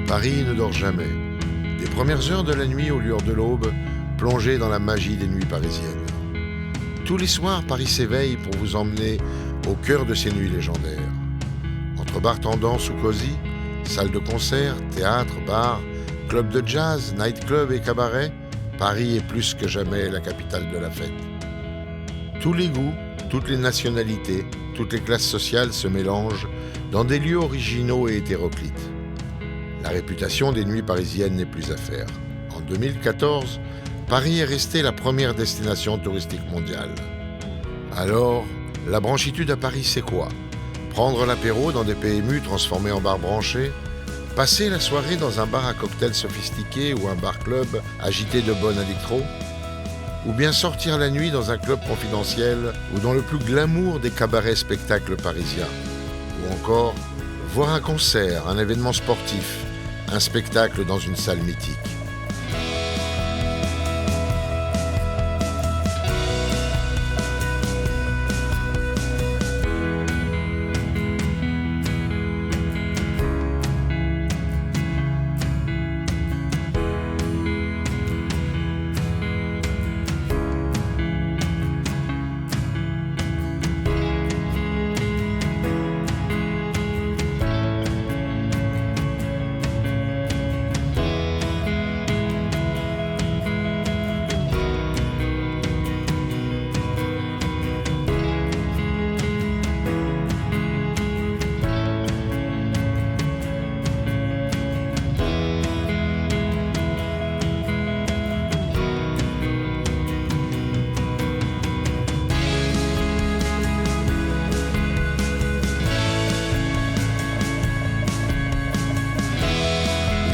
Paris ne dort jamais. Des premières heures de la nuit aux lueurs de l'aube, plongez dans la magie des nuits parisiennes. Tous les soirs, Paris s'éveille pour vous emmener au cœur de ces nuits légendaires. Entre bars tendance ou cosy, salles de concert, théâtre, bars, clubs de jazz, nightclubs et cabarets, Paris est plus que jamais la capitale de la fête. Tous les goûts, toutes les nationalités, toutes les classes sociales se mélangent dans des lieux originaux et hétéroclites. La réputation des nuits parisiennes n'est plus à faire. En 2014, Paris est resté la première destination touristique mondiale. Alors, la branchitude à Paris, c'est quoi? Prendre l'apéro dans des PMU transformés en bars branchés? Passer la soirée dans un bar à cocktails sophistiqué ou un bar-club agité de bonne électro? Ou bien sortir la nuit dans un club confidentiel ou dans le plus glamour des cabarets spectacles parisiens? Ou encore, voir un concert, un événement sportif, un spectacle dans une salle mythique.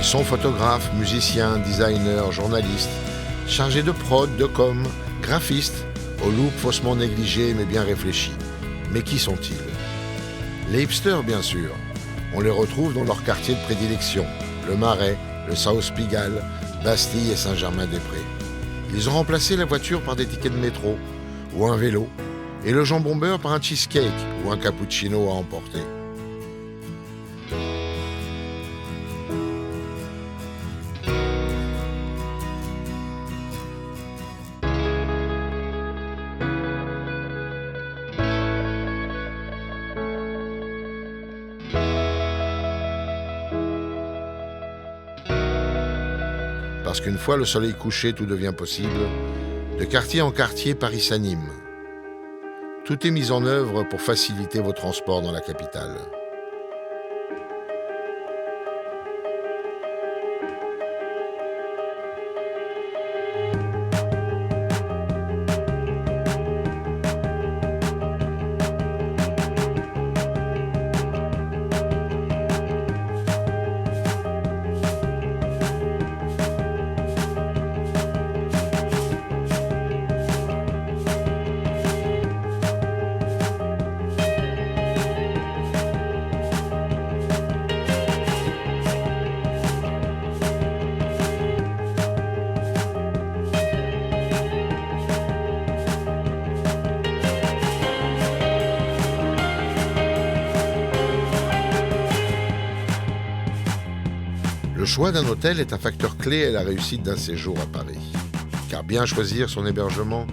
Ils sont photographes, musiciens, designers, journalistes, chargés de prod, de com, graphistes, au look faussement négligé mais bien réfléchi. Mais qui sont-ils? Les hipsters, bien sûr. On les retrouve dans leur quartier de prédilection, le Marais, le South Pigalle, Bastille et Saint-Germain-des-Prés. Ils ont remplacé la voiture par des tickets de métro ou un vélo et le jambon beurre par un cheesecake ou un cappuccino à emporter. Parce qu'une fois le soleil couché, tout devient possible. De quartier en quartier, Paris s'anime. Tout est mis en œuvre pour faciliter vos transports dans la capitale. Le choix d'un hôtel est un facteur clé à la réussite d'un séjour à Paris. Car bien choisir son hébergement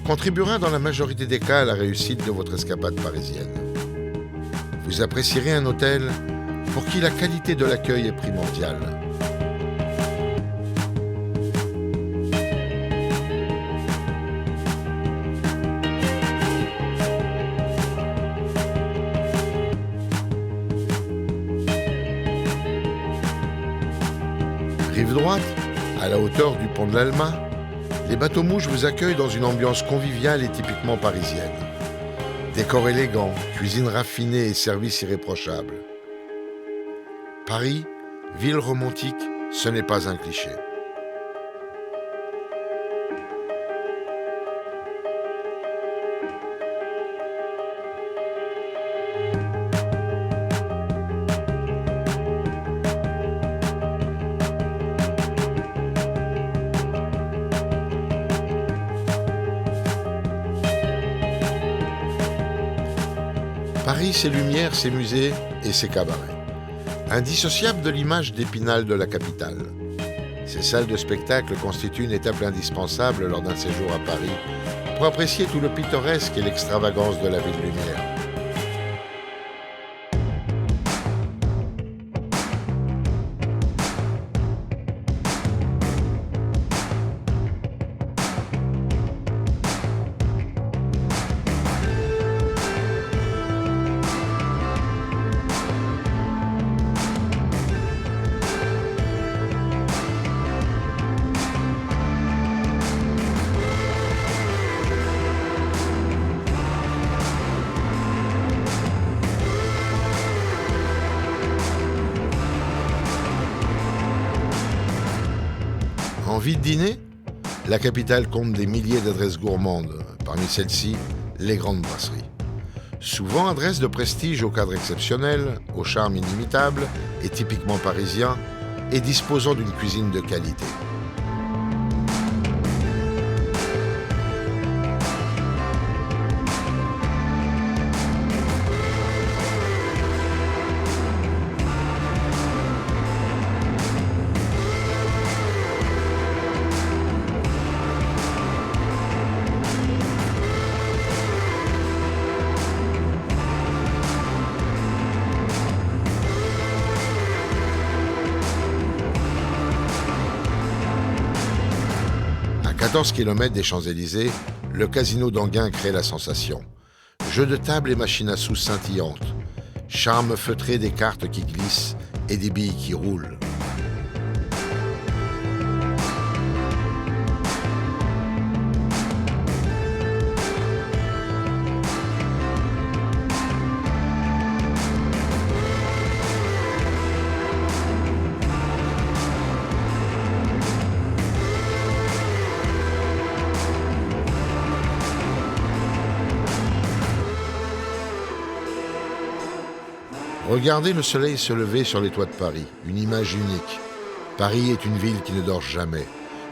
contribuera dans la majorité des cas à la réussite de votre escapade parisienne. Vous apprécierez un hôtel pour qui la qualité de l'accueil est primordiale. Rive droite, à la hauteur du pont de l'Alma, les bateaux-mouches vous accueillent dans une ambiance conviviale et typiquement parisienne. Décor élégant, cuisine raffinée et service irréprochable. Paris, ville romantique, ce n'est pas un cliché. Paris, ses lumières, ses musées et ses cabarets. Indissociable de l'image d'Épinal de la capitale. Ces salles de spectacle constituent une étape indispensable lors d'un séjour à Paris pour apprécier tout le pittoresque et l'extravagance de la ville lumière. Envie de dîner ? La capitale compte des milliers d'adresses gourmandes. Parmi celles-ci, les grandes brasseries. Souvent adresses de prestige au cadre exceptionnel, au charme inimitable et typiquement parisien, et disposant d'une cuisine de qualité. À 14 km des Champs-Élysées, le casino d'Enghien crée la sensation. Jeux de table et machines à sous scintillantes. Charme feutré des cartes qui glissent et des billes qui roulent. Regardez le soleil se lever sur les toits de Paris, une image unique. Paris est une ville qui ne dort jamais.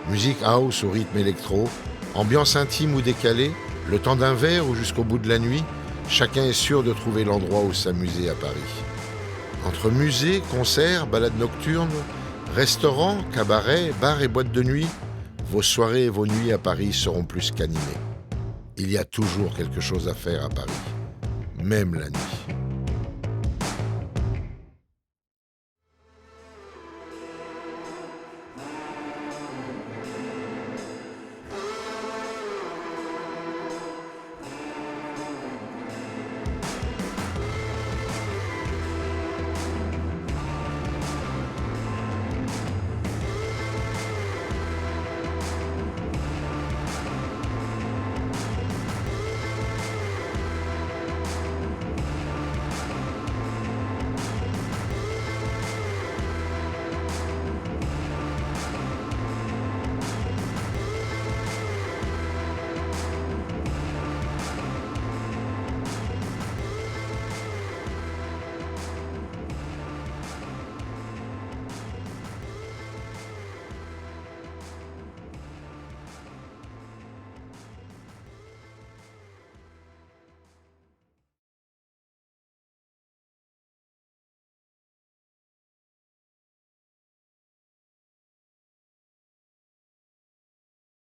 Musique house au rythme électro, ambiance intime ou décalée, le temps d'un verre ou jusqu'au bout de la nuit, chacun est sûr de trouver l'endroit où s'amuser à Paris. Entre musées, concerts, balades nocturnes, restaurants, cabarets, bars et boîtes de nuit, vos soirées et vos nuits à Paris seront plus qu'animées. Il y a toujours quelque chose à faire à Paris, même la nuit.